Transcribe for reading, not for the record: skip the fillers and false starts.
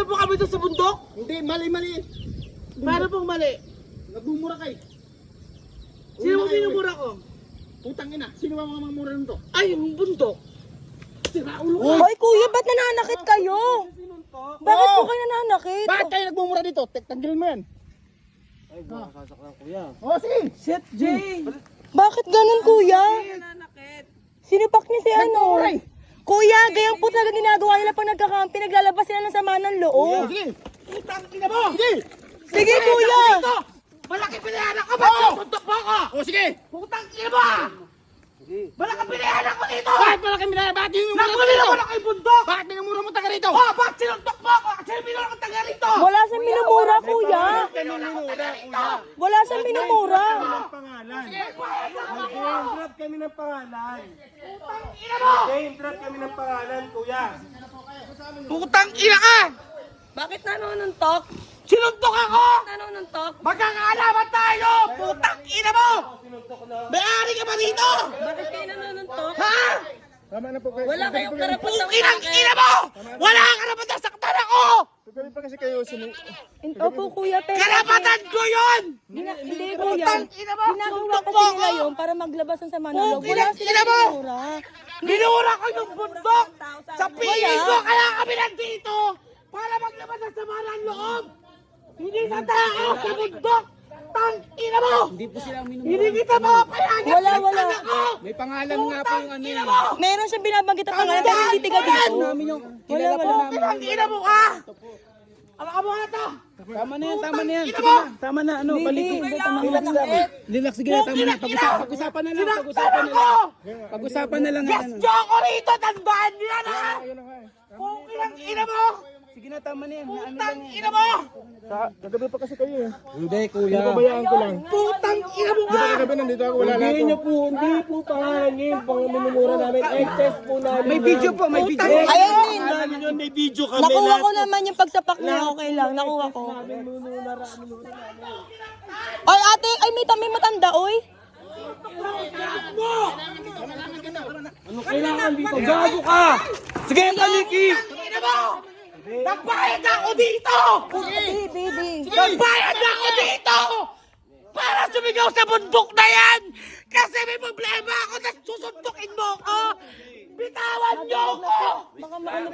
Nagmumura po kami doon sa bundok? Hindi, mali. Paano pong mali? Nagmumura kayo. Sino mo minumura ko? Putang ina, sino ba mga mamura nito? Ay, yung bundok. Sira ulo ka. Hoy kuya, ba't nananakit kayo? Bakit po kayo nananakit? Bakit kayo nagmumura dito? Tanggalin mo yan. Ay, baka sasaklan kuya. Oh, sige. Shit, Jay! Bakit ganun kuya? Nananakit. Sinipak niya si ano? Nagmumura eh. Kuya, gayang po talaga ginagawa nila pag nagkakampi, naglalabas sila ng sama ng Oh, loob. sige. Putang ina mo! Sige. Sige kuya! Dito! Malaki pinayanan ko! Ba't yung bundok mo ako? Oh, sige. Putang ina mo! Malaki pinayanan ko dito! Bakit malaki minaya? Bakit yung mura mo Nakulila dito? ko na kay bundok! Bakit minumura mo taga rito? Oh, bakit sinuntok mo ako? Kasi minura ko taga rito! Wala siyang minumura kuya! Wala siyang minumura! Pangalan. Nag-name drop kami ng pangalan. Ina mo! Name drop kami ng pangalan, kuya. Putang ina ka! Bakit nanonuntok? Sinuntok ako! Nanonuntok? Magkakaalaman tayo! Putang ina mo! May-ari ka ba dito? Bakit kayo nanonuntok? Ha? Tama na po kayo. Wala kayong karapatang Pukinang ina mo! Wala kang karapatan saktan ako! Tuloy pa kasi kayo. Opo kuya, pero... Karapatan ko yun! Hindi kuya. Putang ina mo! Ginagawa Sinuntok kasi mo nila ako! yun para maglabas ng sama ng loob. Okay Wala lang, silang ina mo! minumura. Minura ko yung bundok! Sa piling ko kaya kami nandito! Para maglabas ng sama ng loob! Hindi sa tao sa bundok! Tang ina mo! Hindi po silang minumura. Hindi kita mapapayagan! Wala. May pangalan nga po yung ano Ina yun. mo! Meron siyang binabanggit at pangalan pero hindi tiga dito. Wala. Tang ina mo ka! Alam mo na to! Tama na yan, tama na yan. Ina Sige mo! na, tama na. Ano, balik. Relax lang. Relax, sige na, tama na. Pag-usapan na lang. Sinaktan ako! Pag-usapan na lang. Guest nyo ako rito! Tandaan nyo yan ha! Pukinang ina mo! Sige na, tama na yan. Putang ina mo! Kagabi pa kasi kayo eh. Hindi, kuya. Napabayaan ko lang. Putang ina mo Di ba ka! kagabi nandito ako, wala na ako. Hindi po pangangin. Pang minumura namin. Excess po namin. May video po, may video. Ayun din. May video kami. Nakuha ko naman yung pagsapak niya. Okay lang, nakuha ko. Ay ate, ay may matanda oy. Kailangan dito. Gago ka! Sige, Kaliki! Ina mo! Nagbayad ako dito! Baby. Nagbayad ako dito! Para sumigaw sa bundok na yan! Kasi may problema ako na susuntukin mo ko! Bitawan niyo ko! Baka maano